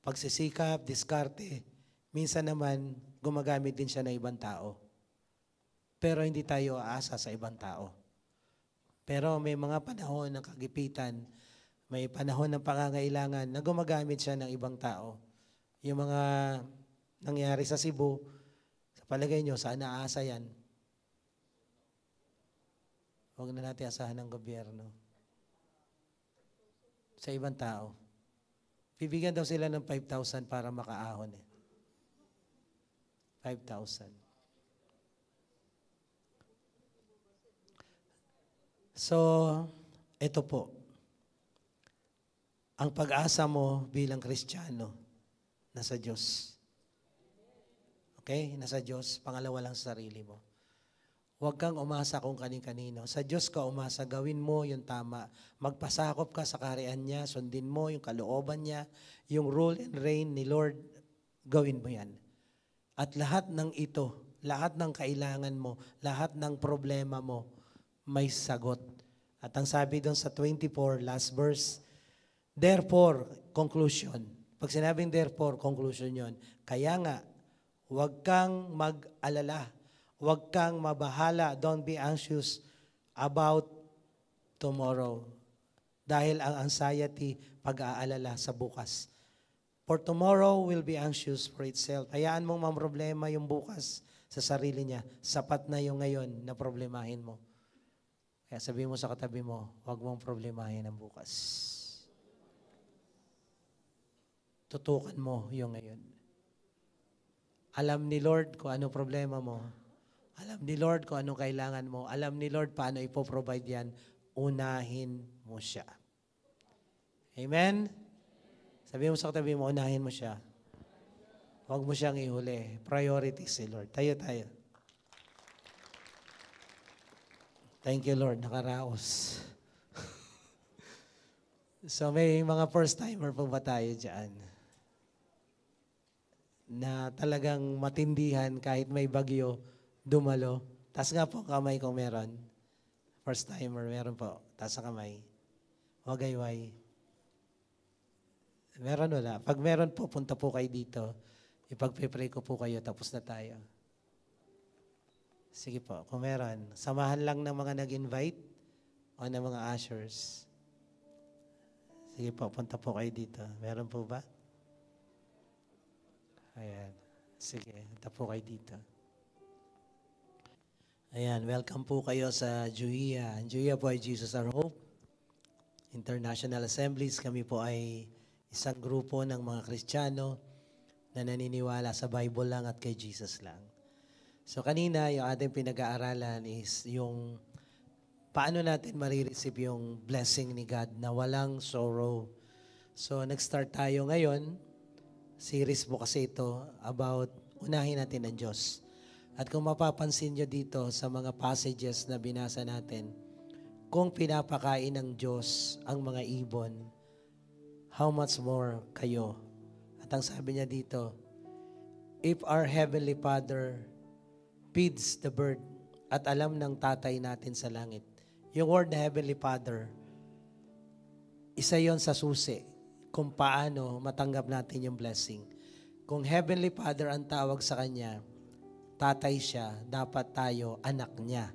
S1: pagsisikap, diskarte. Minsan naman, gumagamit din siya ng ibang tao. Pero hindi tayo aasa sa ibang tao. Pero may mga panahon ng kagipitan, may panahon ng pangangailangan na gumagamit siya ng ibang tao. Yung mga nangyari sa Cebu, sa palagay nyo, saan naasa yan? Huwag na natin asahan ng gobyerno. Sa ibang tao. Bibigyan daw sila ng 5,000 para makaahon 5,000. So, ito po. Ang pag-asa mo bilang Kristiyano, nasa Diyos. Okay? Nasa Diyos. Pangalawa lang sa sarili mo. Huwag kang umasa kung kanin-kanino. Sa Diyos ka umasa, gawin mo yung tama. Magpasakop ka sa kaharian niya, sundin mo yung kalooban niya, yung rule and reign ni Lord, gawin mo yan. At lahat ng ito, lahat ng kailangan mo, lahat ng problema mo, may sagot. At ang sabi doon sa 24, last verse, therefore, conclusion. Pag sinabing therefore, conclusion yon. Kaya nga, huwag kang mag-alala. Huwag kang mabahala. Don't be anxious about tomorrow. Dahil ang anxiety, pag-aalala sa bukas. For tomorrow will be anxious for itself. Hayaan mong mamroblema yung bukas sa sarili niya. Sapat na yung ngayon na problemahin mo. Kaya sabihin mo sa katabi mo, huwag mong problemahin ang bukas. Tutukan mo yung ngayon. Alam ni Lord kung anong problema mo. Alam ni Lord kung anong kailangan mo. Alam ni Lord paano ipoprovide yan. Unahin mo siya. Amen? Sabihin mo sa katabi mo, unahin mo siya. Huwag mo siyang ihuli. Priority si Lord. Tayo. Thank you, Lord. Nakaraos. So may mga first-timer po ba tayo dyan? Na talagang matindihan kahit may bagyo, dumalo. Taas nga po kamay kung meron. First-timer, meron po. Taas ang kamay. Wagayway. Meron wala. Pag meron po, punta po kayo dito. Ipag-pray ko po kayo, tapos na tayo. Sige po, kung meron. Samahan lang ng mga nag-invite o ng mga ushers. Sige po, punta po kayo dito. Meron po ba? Ayan. Sige, punta po kayo dito. Ayan, welcome po kayo sa Juia. Juia po ay Jesus Our Hope. International Assemblies. Kami po ay isang grupo ng mga Kristiyano na naniniwala sa Bible lang at kay Jesus lang. So kanina, yung ating pinag-aaralan is yung paano natin marireceive yung blessing ni God na walang sorrow. So nag-start tayo ngayon, series po kasi ito about unahin natin ang Diyos. At kung mapapansin nyo dito sa mga passages na binasa natin, kung pinapakain ng Diyos ang mga ibon, how much more kayo? At ang sabi niya dito, if our Heavenly Father feeds the bird at alam ng tatay natin sa langit. Yung word na Heavenly Father, isa yon sa susi kung paano matanggap natin yung blessing. Kung Heavenly Father ang tawag sa Kanya, tatay siya, dapat tayo anak niya.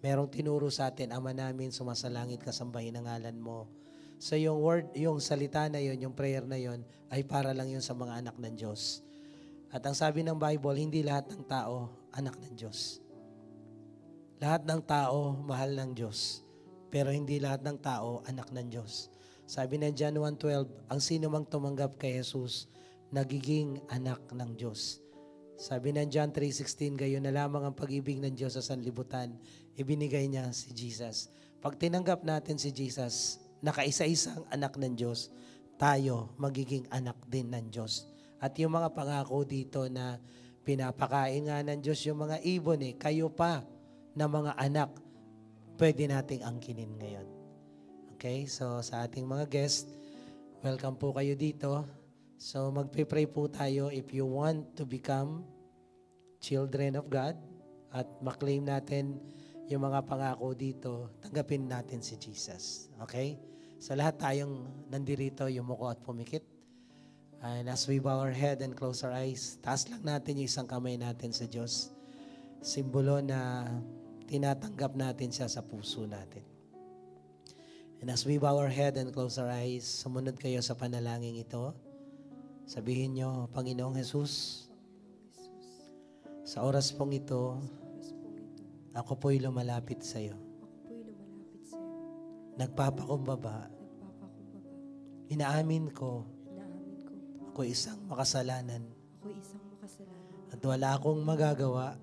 S1: Merong tinuro sa atin, Ama namin, sumasalangit ka, sambahin ang ngalan mo. So yung word, yung salita na yon, yung prayer na yon, ay para lang yun sa mga anak ng Diyos. At ang sabi ng Bible, hindi lahat ng tao anak ng Diyos. Lahat ng tao mahal ng Diyos. Pero hindi lahat ng tao anak ng Diyos. Sabi ng John 1:12, ang sino mang tumanggap kay Jesus, nagiging anak ng Diyos. Sabi ng John 3:16, gayon na lamang ang pag-ibig ng Diyos sa sanlibutan, ibinigay niya si Jesus. Pag tinanggap natin si Jesus, nakaisa-isang anak ng Diyos, tayo magiging anak din ng Diyos. At yung mga pangako dito na pinapakain nga ng Diyos yung mga ibon kayo pa na mga anak, pwede nating angkinin ngayon. Okay? So sa ating mga guest, welcome po kayo dito. So magpipray po tayo if you want to become children of God at maklaim natin yung mga pangako dito, tanggapin natin si Jesus. Okay? So lahat tayong nandirito, yumuko at pumikit. And as we bow our head and close our eyes, taas lang natin yung isang kamay natin sa Diyos. Simbolo na tinatanggap natin siya sa puso natin. And as we bow our head and close our eyes, sumunod kayo sa panalangin ito. Sabihin nyo, Panginoong Jesus, sa oras pong ito, ako po'y lumalapit sa iyo. Nagpapakumbaba. Inaamin ko, ako isang makasalanan. At wala akong magagawa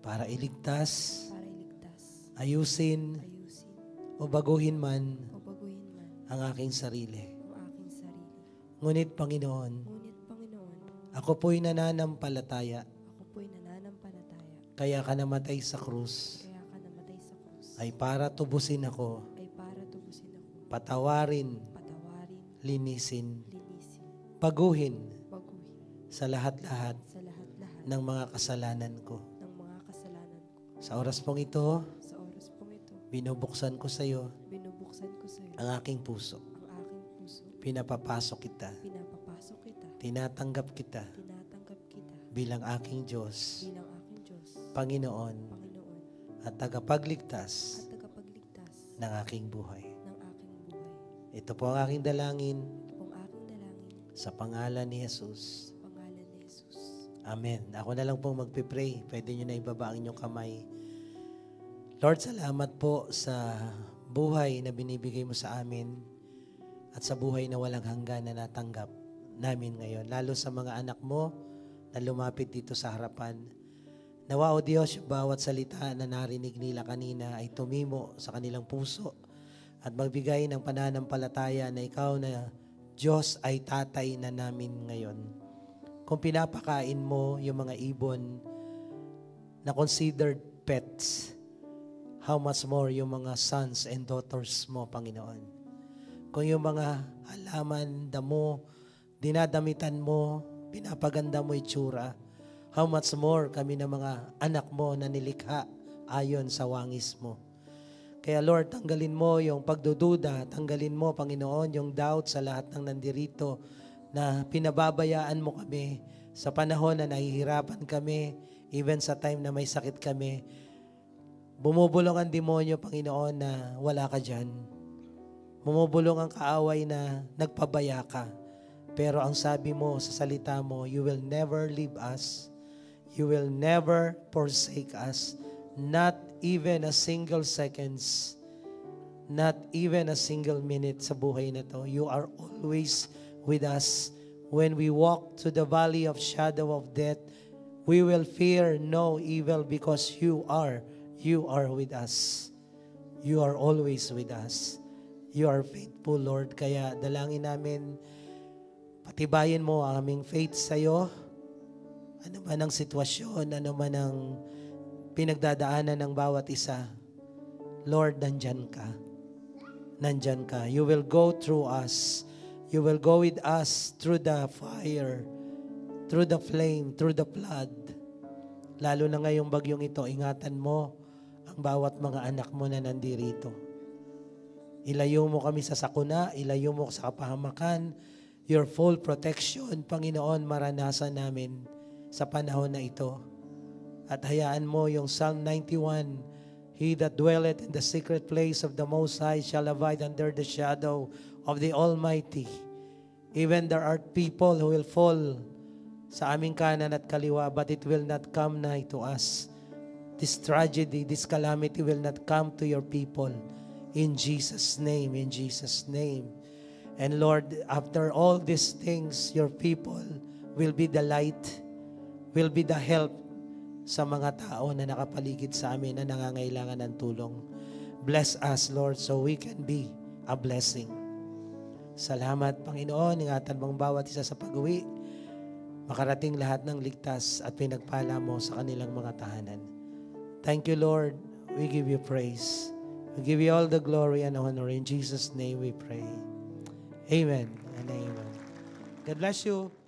S1: para iligtas, ayusin, o baguhin man ang aking sarili. Ngunit Panginoon, ako po'y nananampalataya. Kaya ka namatay sa krus ay para tubusin ako, patawarin, linisin, baguhin sa lahat-lahat ng mga kasalanan ko. Sa oras pong ito, binubuksan ko sa iyo ang aking puso. Pinapapasok kita. Tinatanggap kita bilang aking Diyos, Panginoon, at tagapagligtas ng aking buhay. Ito po ang aking dalangin sa pangalan ni Jesus. Amen. Ako na lang pong magpipray. Pwede nyo na ibaba ang inyong kamay. Lord, salamat po sa buhay na binibigay mo sa amin at sa buhay na walang hanggan na natanggap namin ngayon. Lalo sa mga anak mo na lumapit dito sa harapan. Nawa, O Diyos, yung bawat salita na narinig nila kanina ay tumimo sa kanilang puso at magbigay ng pananampalataya na ikaw na Diyos ay tatay na namin ngayon. Kung pinapakain mo yung mga ibon na considered pets, how much more yung mga sons and daughters mo, Panginoon. Kung yung mga halaman, damo, dinadamitan mo, pinapaganda mo itsura, how much more kami na mga anak mo na nilikha ayon sa wangis mo. Kaya Lord, tanggalin mo yung pagdududa, tanggalin mo, Panginoon, yung doubt sa lahat ng nandirito na pinababayaan mo kami sa panahon na nahihirapan kami, even sa time na may sakit kami. Bumubulong ang demonyo, Panginoon, na wala ka dyan. Bumubulong ang kaaway na nagpabaya ka. Pero ang sabi mo sa salita mo, you will never leave us. You will never forsake us. Not even a single seconds. Not even a single minute sa buhay na to. You are always with us. When we walk to the valley of shadow of death, we will fear no evil because you are with us. You are always with us. You are faithful, Lord. Kaya dalangin namin, patibayin mo ang aming faith sa iyo. Ano man ang sitwasyon, ano man ang pinagdadaanan ng bawat isa, Lord, nandyan ka. Nandyan ka. You will go through us. You will go with us through the fire, through the flame, through the flood. Lalo na ngayong bagyong ito, ingatan mo ang bawat mga anak mo na nandirito. Ilayo mo kami sa sakuna, ilayo mo sa kapahamakan, your full protection, Panginoon, maranasan namin sa panahon na ito. At hayaan mo yung Psalm 91, He that dwelleth in the secret place of the Most High shall abide under the shadow of the Almighty. Even there are people who will fall sa aming kanan at kaliwa, but it will not come nigh to us. this tragedy, this calamity will not come to your people. In Jesus' name, in Jesus' name. And Lord, after all these things, your people will be the light, will be the help sa mga tao na nakapaligid sa amin na nangangailangan ng tulong. Bless us, Lord, so we can be a blessing. Salamat, Panginoon. Ingatan mong bawat isa sa pag-uwi. Makarating lahat ng ligtas at pinagpala mo sa kanilang mga tahanan. Thank you, Lord. We give you praise. We give you all the glory and honor. In Jesus' name we pray. Amen and amen. God bless you.